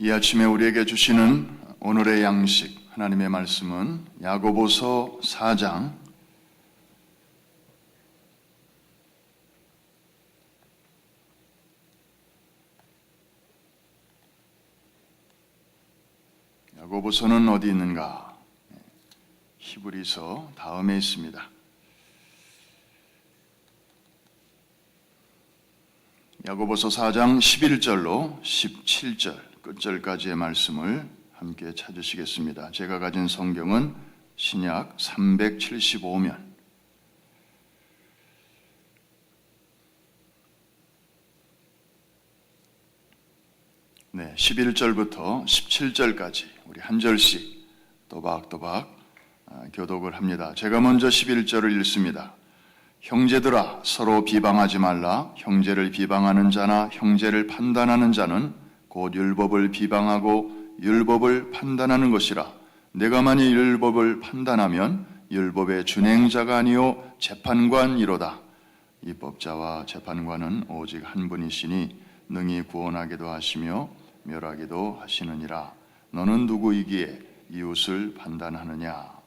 이 아침에 우리에게 주시는 오늘의 양식, 하나님의 말씀은 야고보서 4장 '야고보서는 어디 있는가?' 히브리서 다음에 있습니다. 야고보서 4장 11절로 17절 끝절까지의 말씀을 함께 찾으시겠습니다. 제가 가진 성경은 신약 375면, 11절부터 17절까지 우리 한 절씩 또박또박 교독을 합니다. 제가 먼저 11절을 읽습니다. 형제들아, 서로 비방하지 말라. 형제를 비방하는 자나 형제를 판단하는 자는 곧 율법을 비방하고 율법을 판단하는 것이라. 내가 만일 율법을 판단하면 율법의 준행자가 아니요 재판관이로다. 입법자와 재판관은 오직 한 분이시니 능히 구원하기도 하시며 멸하기도 하시느니라. 너는 누구이기에 이웃을 판단하느냐?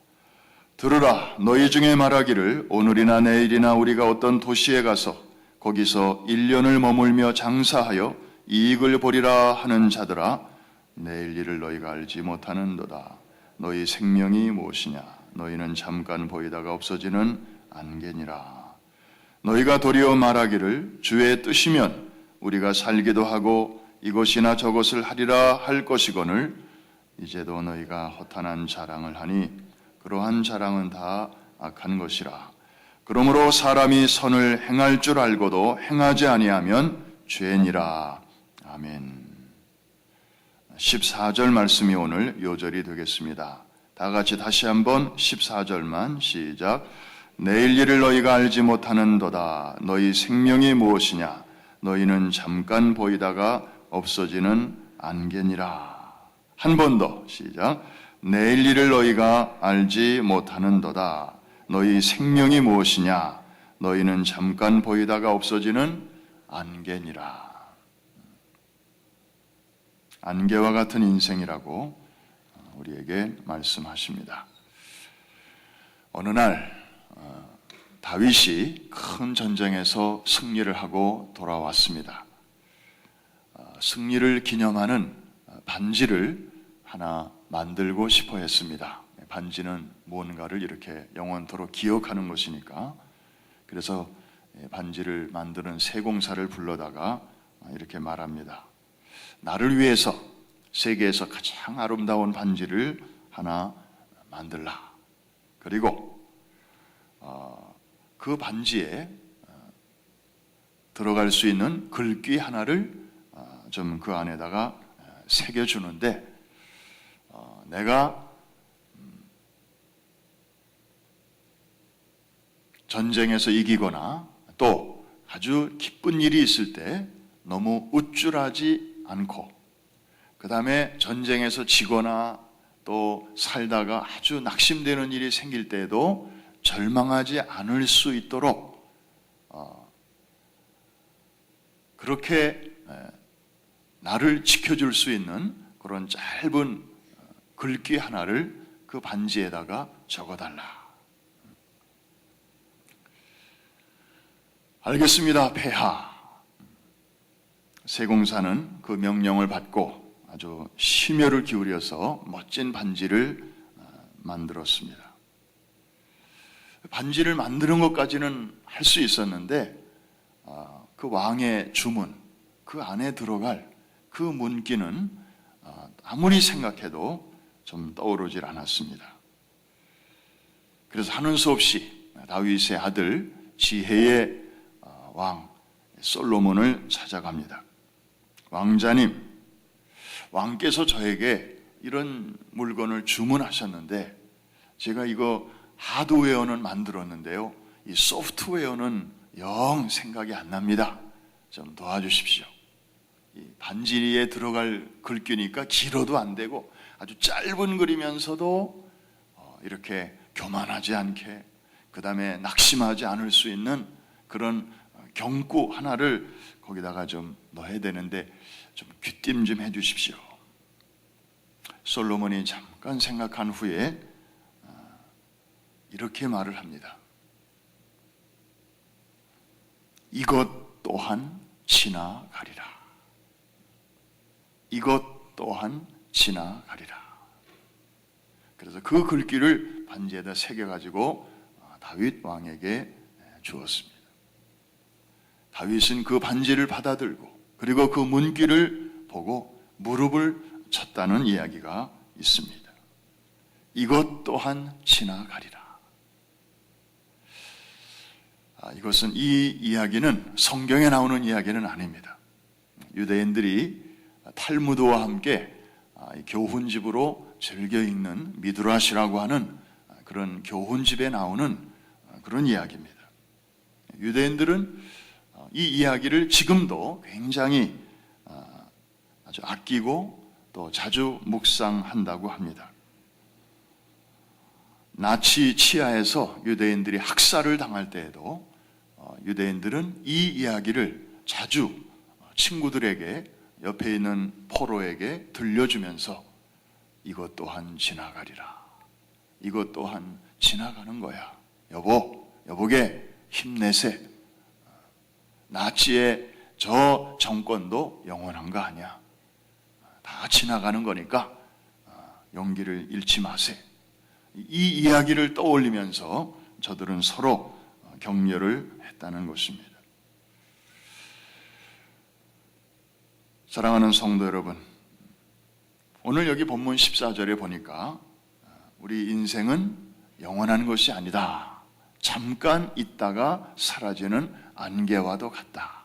들으라. 너희 중에 말하기를 오늘이나 내일이나 우리가 어떤 도시에 가서 거기서 1년을 머물며 장사하여 이익을 보리라 하는 자들아, 내일 일을 너희가 알지 못하는도다. 너희 생명이 무엇이냐? 너희는 잠깐 보이다가 없어지는 안개니라. 너희가 도리어 말하기를 주의 뜻이면 우리가 살기도 하고 이것이나 저것을 하리라 할 것이거늘 이제도 너희가 허탄한 자랑을 하니 그러한 자랑은 다 악한 것이라. 그러므로 사람이 선을 행할 줄 알고도 행하지 아니하면 죄니라. 아멘. 14절 말씀이 오늘 요절이 되겠습니다. 다 같이 다시 한번 14절만 시작. 내일 일을 너희가 알지 못하는도다. 너희 생명이 무엇이냐? 너희는 잠깐 보이다가 없어지는 안개니라. 한 번 더 시작. 내일 일을 너희가 알지 못하는도다. 너희 생명이 무엇이냐? 너희는 잠깐 보이다가 없어지는 안개니라. 안개와 같은 인생이라고 우리에게 말씀하십니다. 어느 날 다윗이 큰 전쟁에서 승리를 하고 돌아왔습니다. 승리를 기념하는 반지를 하나 만들고 싶어 했습니다. 반지는 무언가를 이렇게 영원토록 기억하는 것이니까. 그래서 반지를 만드는 세공사를 불러다가 이렇게 말합니다. 나를 위해서 세계에서 가장 아름다운 반지를 하나 만들라. 그리고 그 반지에 들어갈 수 있는 글귀 하나를 좀 그 안에다가 새겨주는데, 내가 전쟁에서 이기거나 또 아주 기쁜 일이 있을 때 너무 우쭐하지 않고, 그 다음에 전쟁에서 지거나 또 살다가 아주 낙심되는 일이 생길 때에도 절망하지 않을 수 있도록 그렇게 나를 지켜줄 수 있는 그런 짧은 글귀 하나를 그 반지에다가 적어달라. 알겠습니다, 폐하. 세공사는 그 명령을 받고 아주 심혈을 기울여서 멋진 반지를 만들었습니다. 반지를 만드는 것까지는 할 수 있었는데 그 왕의 주문, 그 안에 들어갈 그 문귀는 아무리 생각해도 좀 떠오르질 않았습니다. 그래서 하는 수 없이 다윗의 아들 지혜의 왕 솔로몬을 찾아갑니다. 왕자님, 왕께서 저에게 이런 물건을 주문하셨는데 제가 이거 하드웨어는 만들었는데요, 이 소프트웨어는 영 생각이 안 납니다. 좀 도와주십시오. 이 반지에 들어갈 글귀니까 길어도 안 되고 아주 짧은 글이면서도 이렇게 교만하지 않게, 그 다음에 낙심하지 않을 수 있는 그런 경구 하나를 거기다가 좀 넣어야 되는데 좀 귀띔 좀 해주십시오. 솔로몬이 잠깐 생각한 후에 이렇게 말을 합니다. 이것 또한 지나가리라. 이것 또한 지나가리라. 그래서 그 글귀를 반지에다 새겨가지고 다윗 왕에게 주었습니다. 다윗은 그 반지를 받아들고 그리고 그 문귀를 보고 무릎을 쳤다는 이야기가 있습니다. 이것 또한 지나가리라. 이것은 이 이야기는 성경에 나오는 이야기는 아닙니다. 유대인들이 탈무드와 함께 교훈집으로 즐겨 읽는 미드라시라고 하는 그런 교훈집에 나오는 그런 이야기입니다. 유대인들은 이 이야기를 지금도 굉장히 아주 아끼고 또 자주 묵상한다고 합니다. 나치 치하에서 유대인들이 학살을 당할 때에도 유대인들은 이 이야기를 자주 친구들에게 옆에 있는 포로에게 들려주면서 이것 또한 지나가리라. 이것 또한 지나가는 거야. 여보게 힘내세. 나치의 저 정권도 영원한 거 아니야. 다 지나가는 거니까 용기를 잃지 마세. 이 이야기를 떠올리면서 저들은 서로 격려를 했다는 것입니다. 사랑하는 성도 여러분, 오늘 여기 본문 14절에 보니까 우리 인생은 영원한 것이 아니다. 잠깐 있다가 사라지는 안개와도 같다.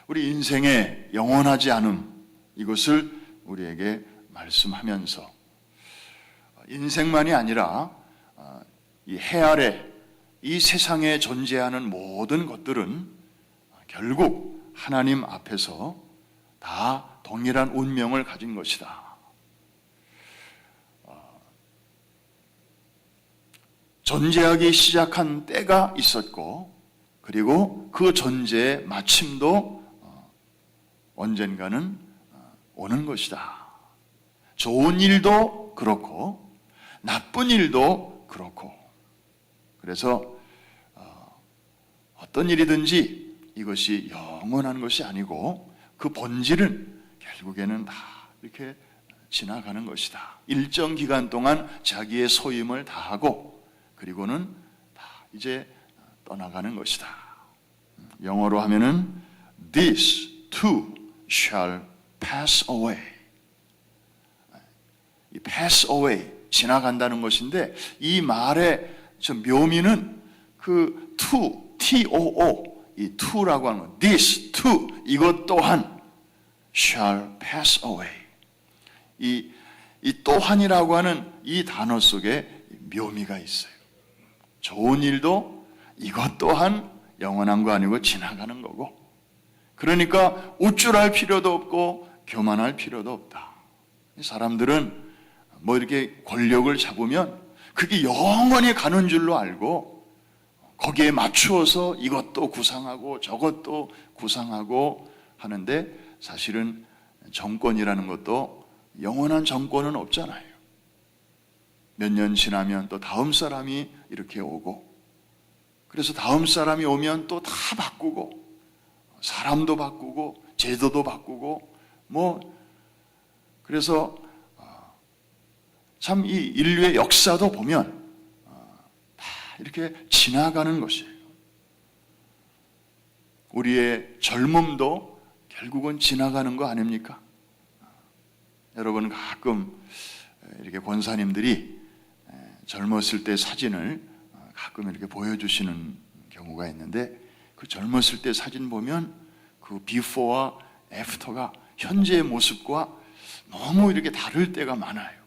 우리 인생의 영원하지 않음, 이것을 우리에게 말씀하면서 인생만이 아니라 이 해 아래 이 세상에 존재하는 모든 것들은 결국 하나님 앞에서 다 동일한 운명을 가진 것이다. 존재하기 시작한 때가 있었고 그리고 그 존재의 마침도 언젠가는 오는 것이다. 좋은 일도 그렇고 나쁜 일도 그렇고 그래서 어떤 일이든지 이것이 영원한 것이 아니고 그 본질은 결국에는 다 이렇게 지나가는 것이다. 일정 기간 동안 자기의 소임을 다하고 그리고는 다 이제 떠나가는 것이다. 영어로 하면은 This too shall pass away. 이 pass away, 지나간다는 것인데 이 말의 저 묘미는 그 to, T-O-O, 이 to라고 하는 것, this too, 이것 또한 shall pass away. 이 또한이라고 하는 이 단어 속에 묘미가 있어요. 좋은 일도 이것 또한 영원한 거 아니고 지나가는 거고, 그러니까 우쭐할 필요도 없고 교만할 필요도 없다. 사람들은 뭐 이렇게 권력을 잡으면 그게 영원히 가는 줄로 알고 거기에 맞추어서 이것도 구상하고 저것도 구상하고 하는데 사실은 정권이라는 것도 영원한 정권은 없잖아요. 몇 년 지나면 또 다음 사람이 이렇게 오고, 그래서 다음 사람이 오면 또 다 바꾸고, 사람도 바꾸고 제도도 바꾸고, 그래서 참 이 인류의 역사도 보면 다 이렇게 지나가는 것이에요. 우리의 젊음도 결국은 지나가는 거 아닙니까? 여러분, 가끔 이렇게 권사님들이 젊었을 때 사진을 가끔 이렇게 보여주시는 경우가 있는데, 그 젊었을 때 사진 보면 그 비포와 애프터가 현재의 모습과 너무 이렇게 다를 때가 많아요.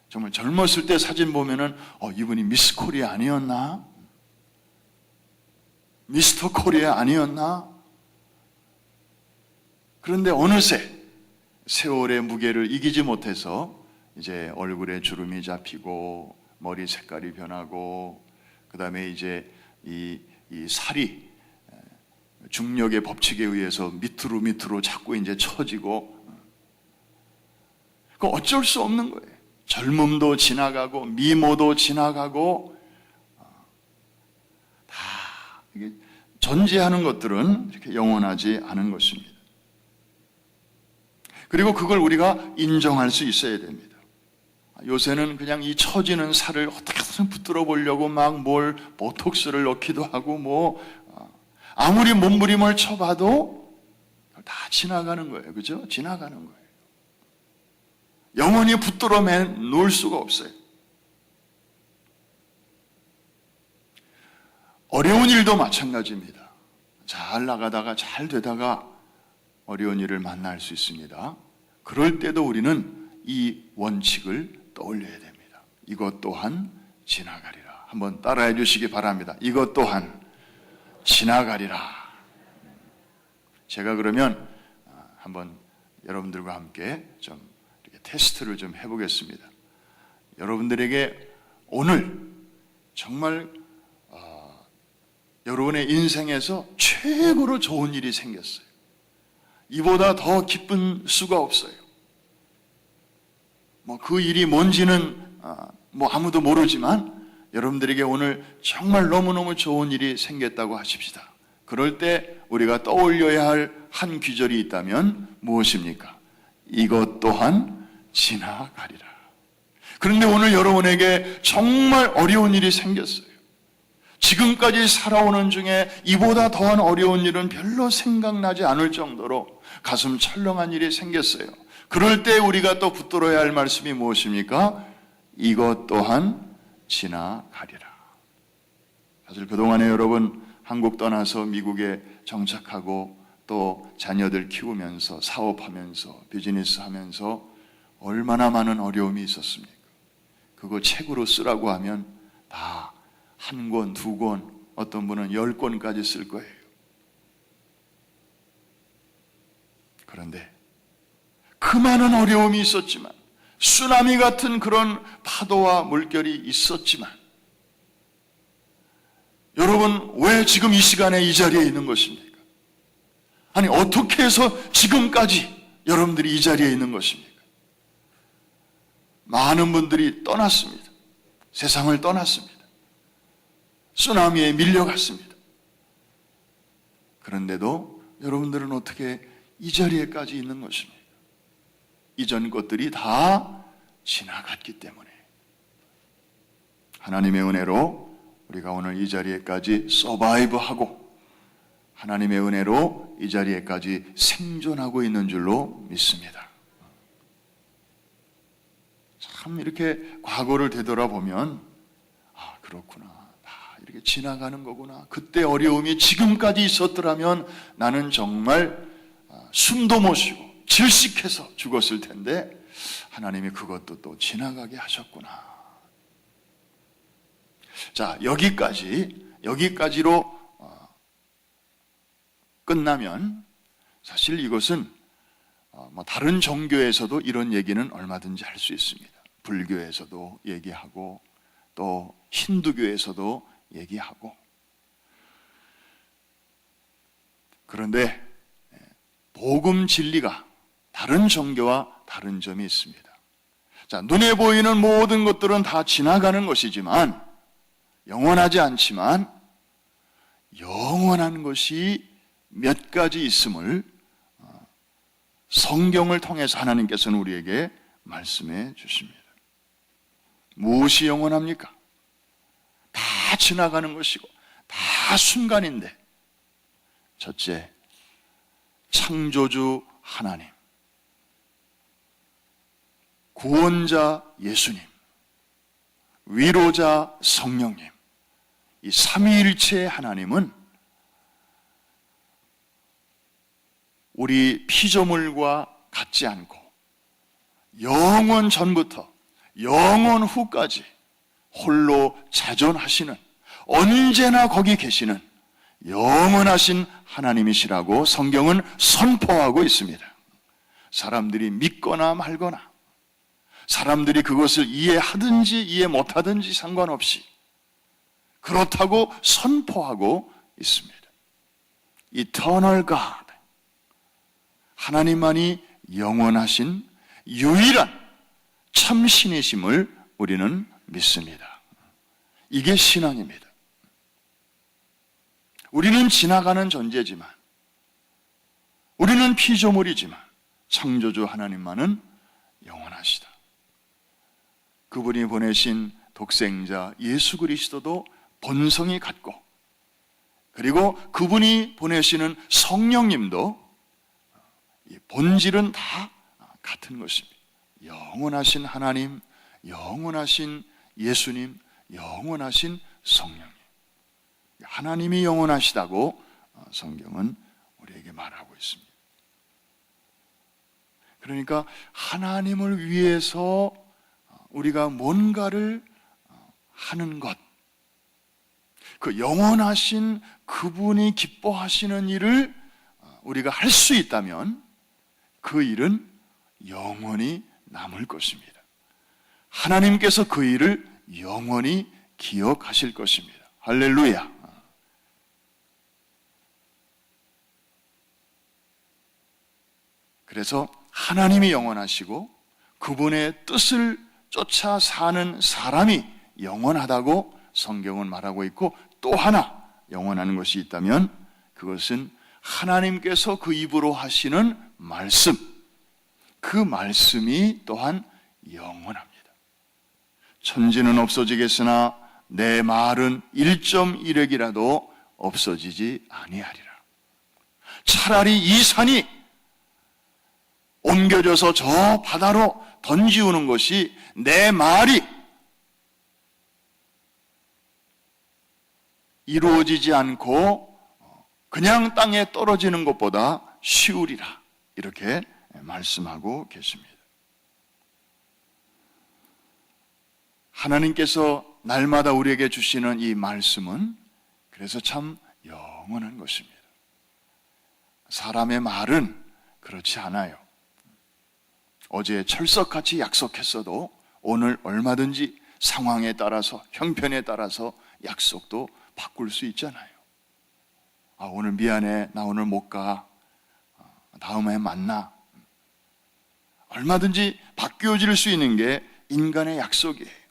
정말 젊었을 때 사진 보면은 이분이 미스 코리아 아니었나? 미스터 코리아 아니었나? 그런데 어느새 세월의 무게를 이기지 못해서 이제 얼굴에 주름이 잡히고 머리 색깔이 변하고, 그 다음에 이제 이 살이 중력의 법칙에 의해서 밑으로 자꾸 이제 처지고, 그 어쩔 수 없는 거예요. 젊음도 지나가고 미모도 지나가고 다 이게 존재하는 것들은 이렇게 영원하지 않은 것입니다. 그리고 그걸 우리가 인정할 수 있어야 됩니다. 요새는 그냥 이 처지는 살을 어떻게든 붙들어 보려고 막 뭘 보톡스를 넣기도 하고 아무리 몸부림을 쳐봐도 다 지나가는 거예요. 그죠? 지나가는 거예요. 영원히 붙들어 놓을 수가 없어요. 어려운 일도 마찬가지입니다. 잘 나가다가 잘 되다가 어려운 일을 만날 수 있습니다. 그럴 때도 우리는 이 원칙을 떠올려야 됩니다. 이것 또한 지나가리라. 한번 따라해 주시기 바랍니다. 이것 또한 지나가리라. 제가 그러면 한번 여러분들과 함께 좀 이렇게 테스트를 좀 해보겠습니다. 여러분들에게 오늘 정말 여러분의 인생에서 최고로 좋은 일이 생겼어요. 이보다 더 기쁜 수가 없어요. 그 일이 뭔지는 아무도 모르지만 여러분들에게 오늘 정말 너무너무 좋은 일이 생겼다고 하십시다. 그럴 때 우리가 떠올려야 할 한 귀절이 있다면 무엇입니까? 이것 또한 지나가리라. 그런데 오늘 여러분에게 정말 어려운 일이 생겼어요. 지금까지 살아오는 중에 이보다 더한 어려운 일은 별로 생각나지 않을 정도로 가슴 철렁한 일이 생겼어요. 그럴 때 우리가 또 붙들어야 할 말씀이 무엇입니까? 이것 또한 지나가리라. 사실 그동안에 여러분 한국 떠나서 미국에 정착하고 또 자녀들 키우면서 사업하면서 비즈니스 하면서 얼마나 많은 어려움이 있었습니까? 그거 책으로 쓰라고 하면 다 한 권, 두 권, 어떤 분은 10권까지 쓸 거예요. 그런데 그 많은 어려움이 있었지만, 쓰나미 같은 그런 파도와 물결이 있었지만, 여러분 왜 지금 이 시간에 이 자리에 있는 것입니까? 아니 어떻게 해서 지금까지 여러분들이 이 자리에 있는 것입니까? 많은 분들이 떠났습니다. 세상을 떠났습니다. 쓰나미에 밀려갔습니다. 그런데도 여러분들은 어떻게 이 자리에까지 있는 것입니까? 이전 것들이 다 지나갔기 때문에 하나님의 은혜로 우리가 오늘 이 자리에까지 서바이브하고 하나님의 은혜로 이 자리에까지 생존하고 있는 줄로 믿습니다. 참 이렇게 과거를 되돌아보면 그렇구나. 다 이렇게 지나가는 거구나. 그때 어려움이 지금까지 있었더라면 나는 정말 숨도 못 쉬고 질식해서 죽었을 텐데 하나님이 그것도 또 지나가게 하셨구나. 자, 여기까지로 끝나면 사실 이것은 다른 종교에서도 이런 얘기는 얼마든지 할 수 있습니다. 불교에서도 얘기하고 또 힌두교에서도 얘기하고. 그런데 복음 진리가 다른 종교와 다른 점이 있습니다. 자, 눈에 보이는 모든 것들은 다 지나가는 것이지만 영원하지 않지만 영원한 것이 몇 가지 있음을 성경을 통해서 하나님께서는 우리에게 말씀해 주십니다. 무엇이 영원합니까? 다 지나가는 것이고 다 순간인데, 첫째, 창조주 하나님, 구원자 예수님, 위로자 성령님, 이 삼위일체의 하나님은 우리 피조물과 같지 않고 영원 전부터 영원 후까지 홀로 자존하시는, 언제나 거기 계시는 영원하신 하나님이시라고 성경은 선포하고 있습니다. 사람들이 믿거나 말거나, 사람들이 그것을 이해하든지 이해 못하든지 상관없이 그렇다고 선포하고 있습니다. Eternal God, 하나님만이 영원하신 유일한 참 신이심을 우리는 믿습니다. 이게 신앙입니다. 우리는 지나가는 존재지만, 우리는 피조물이지만 창조주 하나님만은 영원하시다. 그분이 보내신 독생자 예수 그리스도도 본성이 같고, 그리고 그분이 보내시는 성령님도 본질은 다 같은 것입니다. 영원하신 하나님, 영원하신 예수님, 영원하신 성령님. 하나님이 영원하시다고 성경은 우리에게 말하고 있습니다. 그러니까 하나님을 위해서 우리가 뭔가를 하는 것, 그 영원하신 그분이 기뻐하시는 일을 우리가 할 수 있다면 그 일은 영원히 남을 것입니다. 하나님께서 그 일을 영원히 기억하실 것입니다. 할렐루야. 그래서 하나님이 영원하시고 그분의 뜻을 쫓아 사는 사람이 영원하다고 성경은 말하고 있고, 또 하나 영원한 것이 있다면 그것은 하나님께서 그 입으로 하시는 말씀, 그 말씀이 또한 영원합니다. 천지는 없어지겠으나 내 말은 1.1획이라도 없어지지 아니하리라. 차라리 이 산이 옮겨져서 저 바다로 던지우는 것이 내 말이 이루어지지 않고 그냥 땅에 떨어지는 것보다 쉬우리라, 이렇게 말씀하고 계십니다. 하나님께서 날마다 우리에게 주시는 이 말씀은 그래서 참 영원한 것입니다. 사람의 말은 그렇지 않아요. 어제 철석같이 약속했어도 오늘 얼마든지 상황에 따라서, 형편에 따라서 약속도 바꿀 수 있잖아요. 오늘 미안해, 나 오늘 못 가, 다음에 만나. 얼마든지 바뀌어질 수 있는 게 인간의 약속이에요.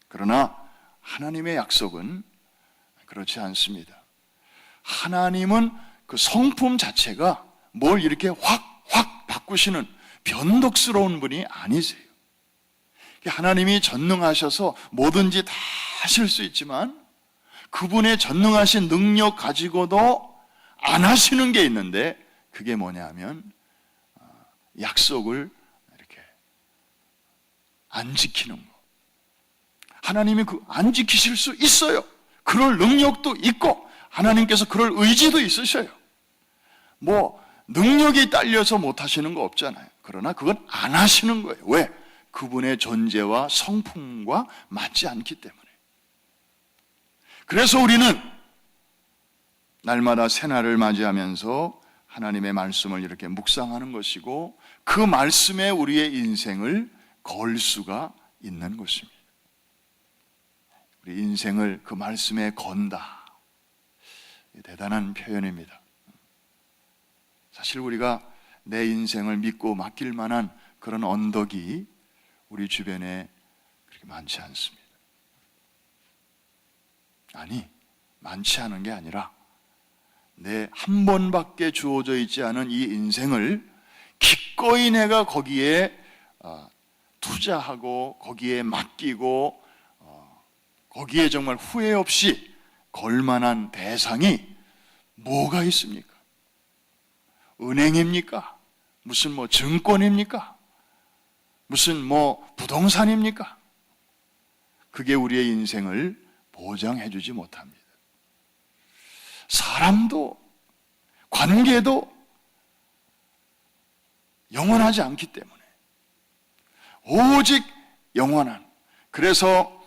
그러나 하나님의 약속은 그렇지 않습니다. 하나님은 그 성품 자체가 뭘 이렇게 확 바꾸시는 변덕스러운 분이 아니세요. 하나님이 전능하셔서 뭐든지 다 하실 수 있지만 그분의 전능하신 능력 가지고도 안 하시는 게 있는데, 그게 뭐냐면 약속을 이렇게 안 지키는 거. 하나님이 안 지키실 수 있어요. 그럴 능력도 있고 하나님께서 그럴 의지도 있으셔요. 뭐 능력이 딸려서 못 하시는 거 없잖아요. 그러나 그건 안 하시는 거예요. 왜? 그분의 존재와 성품과 맞지 않기 때문에. 그래서 우리는 날마다 새날을 맞이하면서 하나님의 말씀을 이렇게 묵상하는 것이고, 그 말씀에 우리의 인생을 걸 수가 있는 것입니다. 우리 인생을 그 말씀에 건다. 대단한 표현입니다. 사실 우리가 내 인생을 믿고 맡길 만한 그런 언덕이 우리 주변에 그렇게 많지 않습니다. 아니, 많지 않은 게 아니라 내 한 번밖에 주어져 있지 않은 이 인생을 기꺼이 내가 거기에 투자하고 거기에 맡기고 거기에 정말 후회 없이 걸만한 대상이 뭐가 있습니까? 은행입니까? 무슨 증권입니까? 무슨 부동산입니까? 그게 우리의 인생을 보장해 주지 못합니다. 사람도 관계도 영원하지 않기 때문에 오직 영원한, 그래서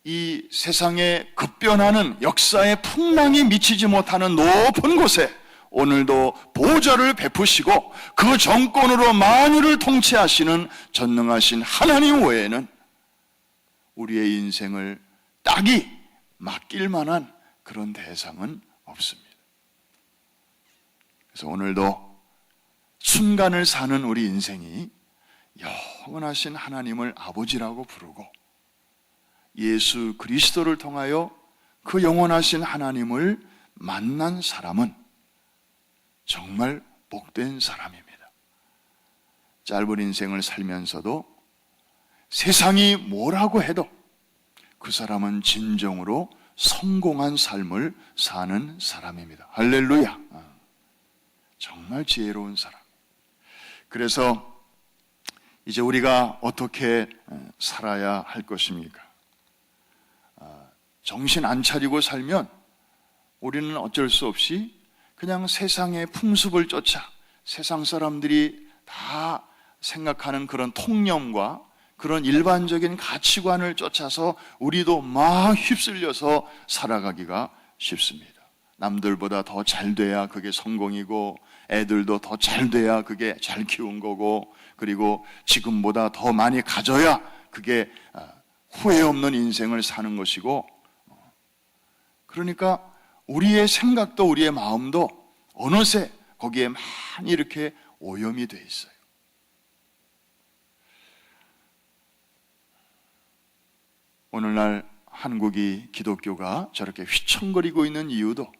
이 세상에 급변하는 역사의 풍랑이 미치지 못하는 높은 곳에 오늘도 보좌를 베푸시고 그 정권으로 만유를 통치하시는 전능하신 하나님 외에는 우리의 인생을 딱히 맡길 만한 그런 대상은 없습니다. 그래서 오늘도 순간을 사는 우리 인생이 영원하신 하나님을 아버지라고 부르고 예수 그리스도를 통하여 그 영원하신 하나님을 만난 사람은 정말 복된 사람입니다. 짧은 인생을 살면서도 세상이 뭐라고 해도 그 사람은 진정으로 성공한 삶을 사는 사람입니다. 할렐루야. 정말 지혜로운 사람. 그래서 이제 우리가 어떻게 살아야 할 것입니까? 정신 안 차리고 살면 우리는 어쩔 수 없이 그냥 세상의 풍습을 쫓아 세상 사람들이 다 생각하는 그런 통념과 그런 일반적인 가치관을 쫓아서 우리도 막 휩쓸려서 살아가기가 쉽습니다. 남들보다 더 잘 돼야 그게 성공이고, 애들도 더 잘 돼야 그게 잘 키운 거고, 그리고 지금보다 더 많이 가져야 그게 후회 없는 인생을 사는 것이고, 그러니까 우리의 생각도 우리의 마음도 어느새 거기에 많이 이렇게 오염이 돼 있어요. 오늘날 한국이 기독교가 저렇게 휘청거리고 있는 이유도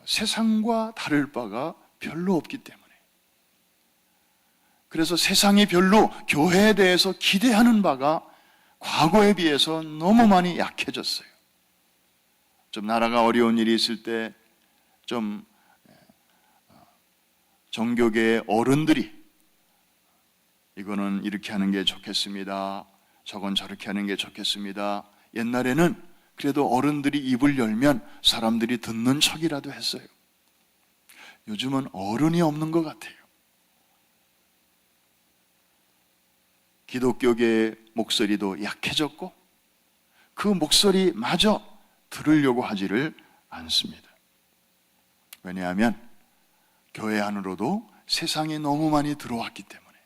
세상과 다를 바가 별로 없기 때문에, 그래서 세상이 별로 교회에 대해서 기대하는 바가 과거에 비해서 너무 많이 약해졌어요. 좀 나라가 어려운 일이 있을 때 좀 정교계의 어른들이 이거는 이렇게 하는 게 좋겠습니다, 저건 저렇게 하는 게 좋겠습니다. 옛날에는 그래도 어른들이 입을 열면 사람들이 듣는 척이라도 했어요. 요즘은 어른이 없는 것 같아요. 기독교계의 목소리도 약해졌고 그 목소리마저 들으려고 하지를 않습니다. 왜냐하면 교회 안으로도 세상이 너무 많이 들어왔기 때문에,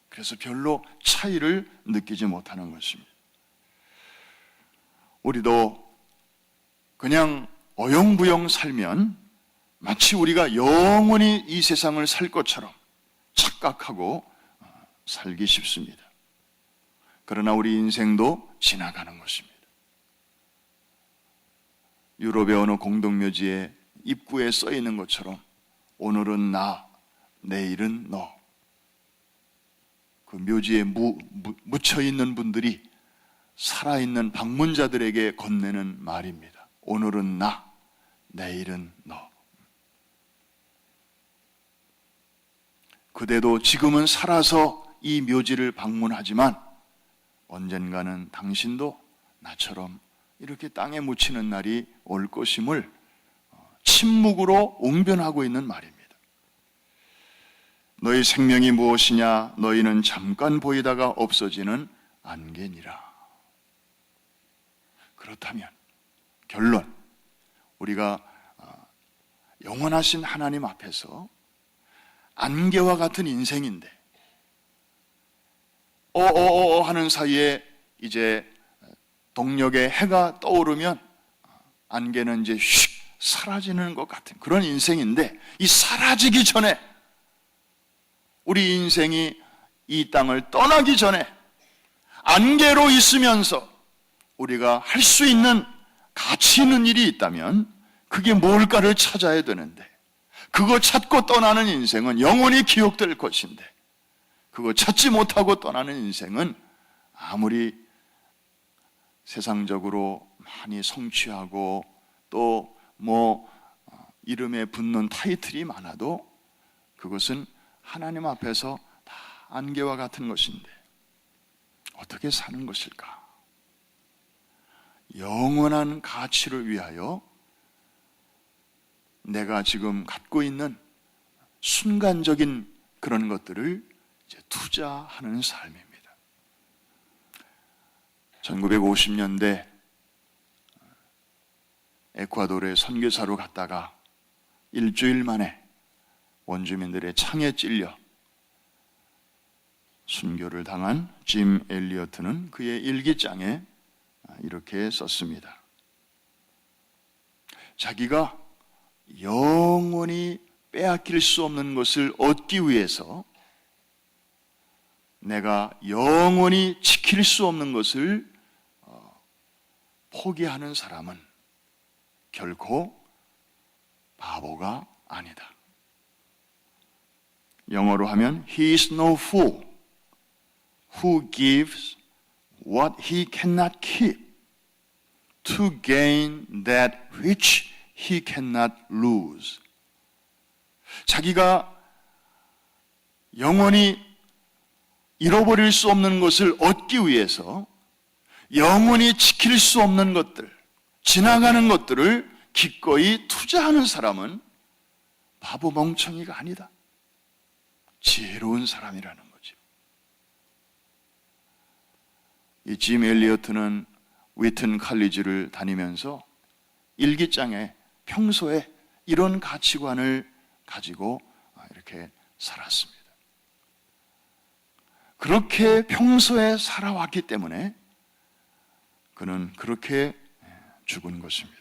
그래서 별로 차이를 느끼지 못하는 것입니다. 우리도 그냥 어영부영 살면 마치 우리가 영원히 이 세상을 살 것처럼 착각하고 살기 쉽습니다. 그러나 우리 인생도 지나가는 것입니다. 유럽의 어느 공동묘지에 입구에 써 있는 것처럼 오늘은 나, 내일은 너. 그 묘지에 묻혀 있는 분들이 살아있는 방문자들에게 건네는 말입니다. 오늘은 나, 내일은 너. 그대도 지금은 살아서 이 묘지를 방문하지만 언젠가는 당신도 나처럼 이렇게 땅에 묻히는 날이 올 것임을 침묵으로 웅변하고 있는 말입니다. 너희 생명이 무엇이냐? 너희는 잠깐 보이다가 없어지는 안개니라. 그렇다면 결론, 우리가 영원하신 하나님 앞에서 안개와 같은 인생인데 하는 사이에 이제 동력의 해가 떠오르면 안개는 이제 휙 사라지는 것 같은 그런 인생인데, 이 사라지기 전에, 우리 인생이 이 땅을 떠나기 전에 안개로 있으면서 우리가 할 수 있는 가치 있는 일이 있다면 그게 뭘까를 찾아야 되는데, 그거 찾고 떠나는 인생은 영원히 기억될 것인데, 그거 찾지 못하고 떠나는 인생은 아무리 세상적으로 많이 성취하고 또 이름에 붙는 타이틀이 많아도 그것은 하나님 앞에서 다 안개와 같은 것인데 어떻게 사는 것일까? 영원한 가치를 위하여 내가 지금 갖고 있는 순간적인 그런 것들을 이제 투자하는 삶입니다. 1950년대 에콰도르에 선교사로 갔다가 일주일 만에 원주민들의 창에 찔려 순교를 당한 짐 엘리어트는 그의 일기장에 이렇게 썼습니다. 자기가 영원히 빼앗길 수 없는 것을 얻기 위해서 내가 영원히 지킬 수 없는 것을 포기하는 사람은 결코 바보가 아니다. 영어로 하면 He is no fool who gives what he cannot keep to gain that which he cannot lose. 자기가 영원히 잃어버릴 수 없는 것을 얻기 위해서 영원히 지킬 수 없는 것들, 지나가는 것들을 기꺼이 투자하는 사람은 바보 멍청이가 아니다. 지혜로운 사람이라는 거죠. 이 짐 엘리어트는 위튼 칼리지를 다니면서 일기장에 평소에 이런 가치관을 가지고 이렇게 살았습니다. 그렇게 평소에 살아왔기 때문에 그는 그렇게 죽은 것입니다.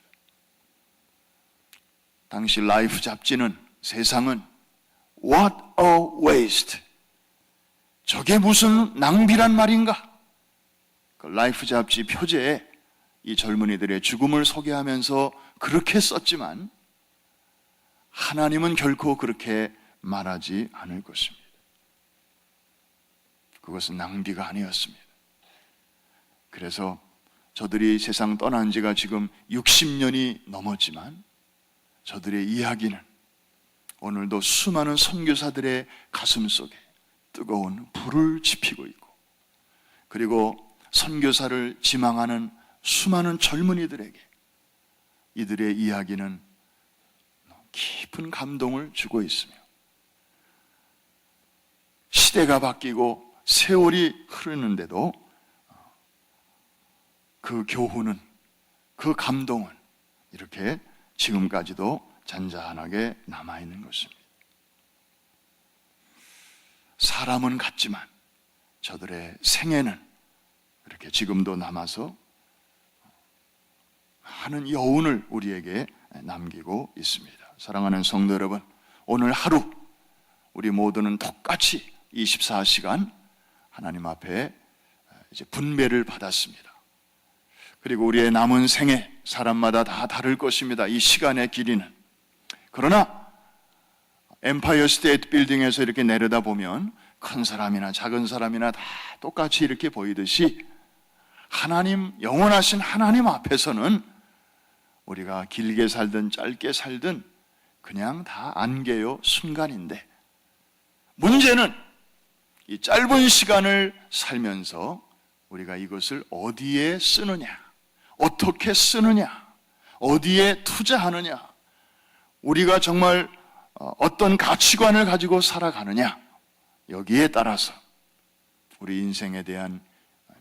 당시 라이프 잡지는 세상은 What a waste. 저게 무슨 낭비란 말인가? 그 라이프 잡지 표제에 이 젊은이들의 죽음을 소개하면서 그렇게 썼지만 하나님은 결코 그렇게 말하지 않을 것입니다. 그것은 낭비가 아니었습니다. 그래서 저들이 세상 떠난 지가 지금 60년이 넘었지만 저들의 이야기는 오늘도 수많은 선교사들의 가슴 속에 뜨거운 불을 지피고 있고, 그리고 선교사를 지망하는 수많은 젊은이들에게 이들의 이야기는 깊은 감동을 주고 있으며, 시대가 바뀌고 세월이 흐르는데도 그 교훈은, 그 감동은 이렇게 지금까지도 잔잔하게 남아있는 것입니다. 사람은 같지만 저들의 생애는 이렇게 지금도 남아서 많은 여운을 우리에게 남기고 있습니다. 사랑하는 성도 여러분, 오늘 하루 우리 모두는 똑같이 24시간 하나님 앞에 이제 분배를 받았습니다. 그리고 우리의 남은 생애 사람마다 다 다를 것입니다. 이 시간의 길이는. 그러나 엠파이어 스테이트 빌딩에서 이렇게 내려다보면 큰 사람이나 작은 사람이나 다 똑같이 이렇게 보이듯이 하나님, 영원하신 하나님 앞에서는 우리가 길게 살든 짧게 살든 그냥 다 안개요 순간인데, 문제는 이 짧은 시간을 살면서 우리가 이것을 어디에 쓰느냐, 어떻게 쓰느냐, 어디에 투자하느냐, 우리가 정말 어떤 가치관을 가지고 살아가느냐, 여기에 따라서 우리 인생에 대한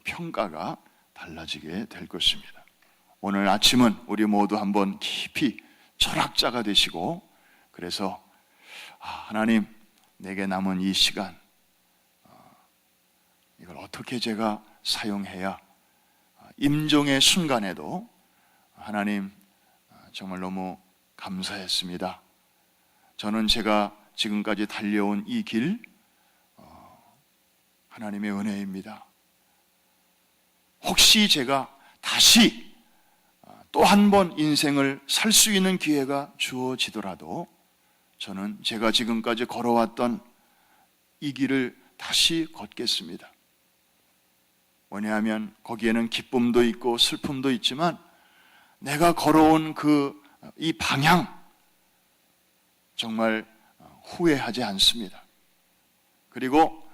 평가가 달라지게 될 것입니다. 오늘 아침은 우리 모두 한번 깊이 철학자가 되시고, 그래서 하나님, 내게 남은 이 시간 이걸 어떻게 제가 사용해야 임종의 순간에도 하나님 정말 너무 감사했습니다. 저는 제가 지금까지 달려온 이 길 하나님의 은혜입니다. 혹시 제가 다시 또 한 번 인생을 살 수 있는 기회가 주어지더라도 저는 제가 지금까지 걸어왔던 이 길을 다시 걷겠습니다. 왜냐하면 거기에는 기쁨도 있고 슬픔도 있지만 내가 걸어온 이 방향 정말 후회하지 않습니다. 그리고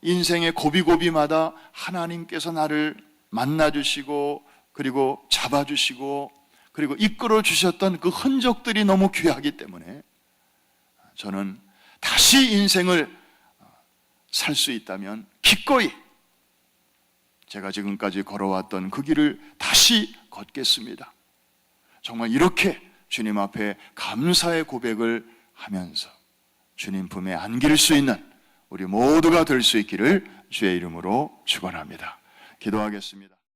인생의 고비고비마다 하나님께서 나를 만나주시고 그리고 잡아주시고 그리고 이끌어 주셨던 그 흔적들이 너무 귀하기 때문에 저는 다시 인생을 살 수 있다면 기꺼이 제가 지금까지 걸어왔던 그 길을 다시 걷겠습니다. 정말 이렇게 주님 앞에 감사의 고백을 하면서 주님 품에 안길 수 있는 우리 모두가 될 수 있기를 주의 이름으로 축원합니다. 기도하겠습니다.